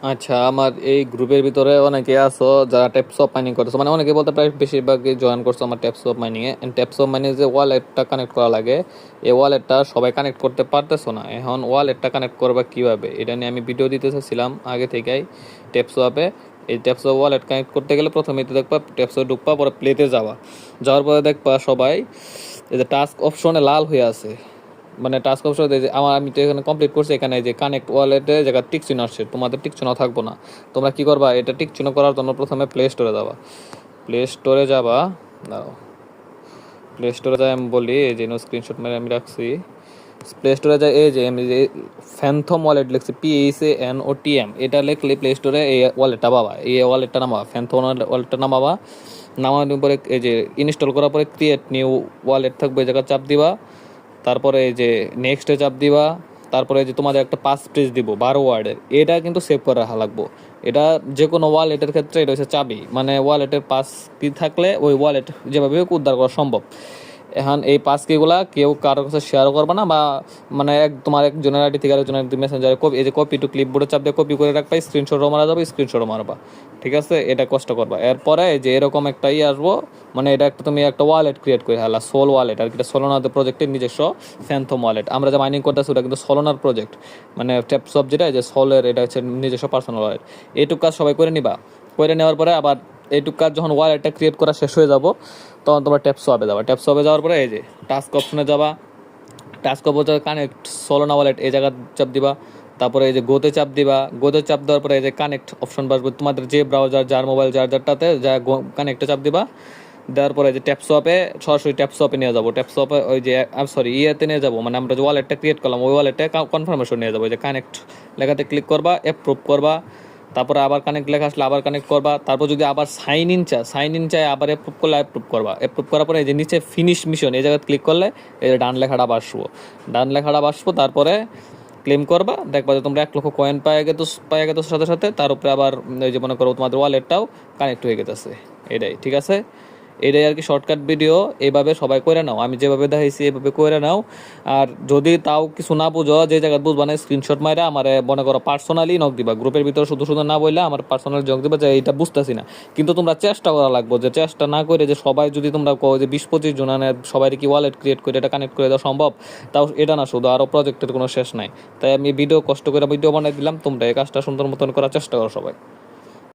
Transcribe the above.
আচ্ছা, আমার এই গ্রুপের ভিতরে অনেকে আছো যারা ট্যাপস অফ মাইনিং করতেছো, মানে অনেকে বলতে প্রায় বেশিরভাগই জয়েন করছো আমার taps of mining A. Taps of mining যে ওয়ালেটটা কানেক্ট করা লাগে, এই ওয়ালেটটা সবাই কানেক্ট করতে পারতেছো না। এখন ওয়ালেটটা কানেক্ট করবা কিভাবে, এটা নিয়ে আমি ভিডিও দিতে চাচ্ছিলাম আগে থেকেই। ট্যাপস অফে এই ট্যাপস অফ ওয়ালেট কানেক্ট করতে গেলে প্রথমেই তো দেখবা ট্যাপস অফ ঢুকবা, পরে প্লেতে যাওয়ার পরে দেখবা সবাই এই যে টাস্ক অপশনে লাল হয়ে আছে, মানে টাস্ক অপশন আমি তো এখানে কমপ্লিট করছি। এখানে যে কানেক্ট ওয়ালেটে জায়গা টিক চিহ্ন আসছে, তোমাদের টিক চিহ্ন থাকবো না। তোমরা কি করবা, এটা টিক চিহ্ন করার জন্য প্রথমে প্লে স্টোরে যাবা। প্লে স্টোরে যাবা, দাও প্লে স্টোরে যাই আমি বলি, এই যে স্ক্রিনশট মেরে আমি রাখছি। প্লে স্টোরে যাই, এই যে আমি যে ফ্যান্থম ওয়ালেট লিখছি, PHANOTM, এটা লিখলে প্লে স্টোরে এই ওয়ালেটটা পাবা। এই ওয়ালেটটা নামাবা, ফ্যান্থম ওয়ালেটটা নামাবা। নামানোর পরে এই যে ইনস্টল করার পরে ক্রিয়েট নিউ ওয়ালেট থাকবে, এই জায়গায় চাপ দিবা। তারপরে এই যে নেক্সটে চাপ দিবা। তারপরে যে তোমাদের একটা পাস পেজ দিব 12 ওয়ার্ডের, এটা কিন্তু সেভ করে রাখা লাগবো। এটা যে কোনো ওয়ালেটের ক্ষেত্রে এটা হচ্ছে চাবি, মানে ওয়ালেটের পাস কি থাকলে ওই ওয়ালেট যেভাবে উদ্ধার করা সম্ভব। এখন এই পাস কিগুলা কেউ কারোর কাছে শেয়ারও করবে না, বা মানে তোমার একজনের আইডি থেকে আরেকজনের মেসেঞ্জারে কপি, এই যে কপি টু ক্লিপবোর্ডে চাপ দিয়ে কপি করে রাখবা, স্ক্রিনশটও মারা যাবে, স্ক্রিনশটও মারবা। ঠিক আছে, এটা কষ্ট করবা। এরপরে যে এরকম একটা আসবো, মানে এটা একটা তুমি একটা ওয়ালেট ক্রিয়েট করে হালা, সোল ওয়ালেট আর কি, সোলোনার প্রজেক্টের নিজস্ব ফ্যান্থম ওয়ালেট। আমরা যে মাইনিং করতেছি ওটা কিন্তু সোলোনার প্রজেক্ট, মানে ট্যাপস অফ যেটা, যে সোলের, এটা হচ্ছে নিজস্ব পার্সোনাল ওয়ালেট। এইটুকু কাজ সবাই করে নিবা। করে নেওয়ার পরে আবার এইটুকু কাজ যখন ওয়ালেটটা ক্রিয়েট করা শেষ হয়ে যাব, তখন তোমরা ট্যাপস অফে যাবা। ট্যাপস অফে যাওয়ার পরে এই যে টাস্ক অপশনে যাবা। টাস্ক অপশনে কানেক্ট সোলোনা ওয়ালেট এই জায়গা চাপ দিবা। তারপরে এই যে গোতে চাপ দিবা। গোতে চাপ দেওয়ার পরে এই যে কানেক্ট অপশন বাসবে, তোমাদের যে ব্রাউজার, যার মোবাইল চার্জারটাতে যা কানেক্টে চাপ দিবা। দেওয়ার পরে যে ট্যাপস অফে সরাসরি ট্যাপস অফে নিয়ে যাবো। ট্যাপস অফে ওই যে সরি ইয়েতে নিয়ে যাবো, মানে আমরা যে ওয়ালেটটা ক্রিয়েট করলাম ওই ওয়ালেটে কনফার্মেশন নিয়ে যাবো। যে কানেক্ট লেখাতে ক্লিক করবা, অ্যাপ্রুভ করবা। তারপরে আবার কানেক্ট লেখা আসলে আবার কানেক্ট করবা। তারপর যদি আবার সাইন ইন চায় আবার অ্যাপ্রুভ করলে অ্যাপ্রুভ করবা। অ্যাপ্রুভ করার পরে এই যে নিচে ফিনিশ মিশন এই জায়গায় ক্লিক করলে এই যে ডান লেখাটা বাসবো। তারপরে ক্লেম করবা, দেখবা যে তোমরা 1 লক্ষ কয়েন পায়ে গেতো সাথে সাথে। তার উপরে আবার ওই যে মনে করো তোমাদের ওয়ালেটটাও কানেক্ট হয়ে গেছে। এটাই ঠিক আছে, এটাই আর কি শর্টকাট ভিডিও। এইভাবে সবাই করে নাও, আমি যেভাবে দেখাইছি এইভাবে করে নাও। আর যদি তাও কিছু না বুঝো, যে জায়গায় বুঝবা না, স্ক্রিনশট মাইরা আমার মনে করো পার্সোনালি নক দিবা। গ্রুপের ভিতরে শুধু শুধু না বললে আমার পার্সোনালি নক দিবা যে এইটা বুঝতেছি না। কিন্তু তোমরা চেষ্টা করা লাগবে, যে চেষ্টা না করে যে সবাই যদি তোমরা কো যে 20-25 জন সবাই কি ওয়ালেট ক্রিয়েট করে এটা কানেক্ট করে দেওয়া সম্ভব, তাও এটা না, শুধু আরও প্রজেক্টের কোনো শেষ নাই। তাই আমি কষ্ট করে ভিডিও বানাই দিলাম, তোমরা এই কাজটা সুন্দর মতন করার চেষ্টা করো সবাই।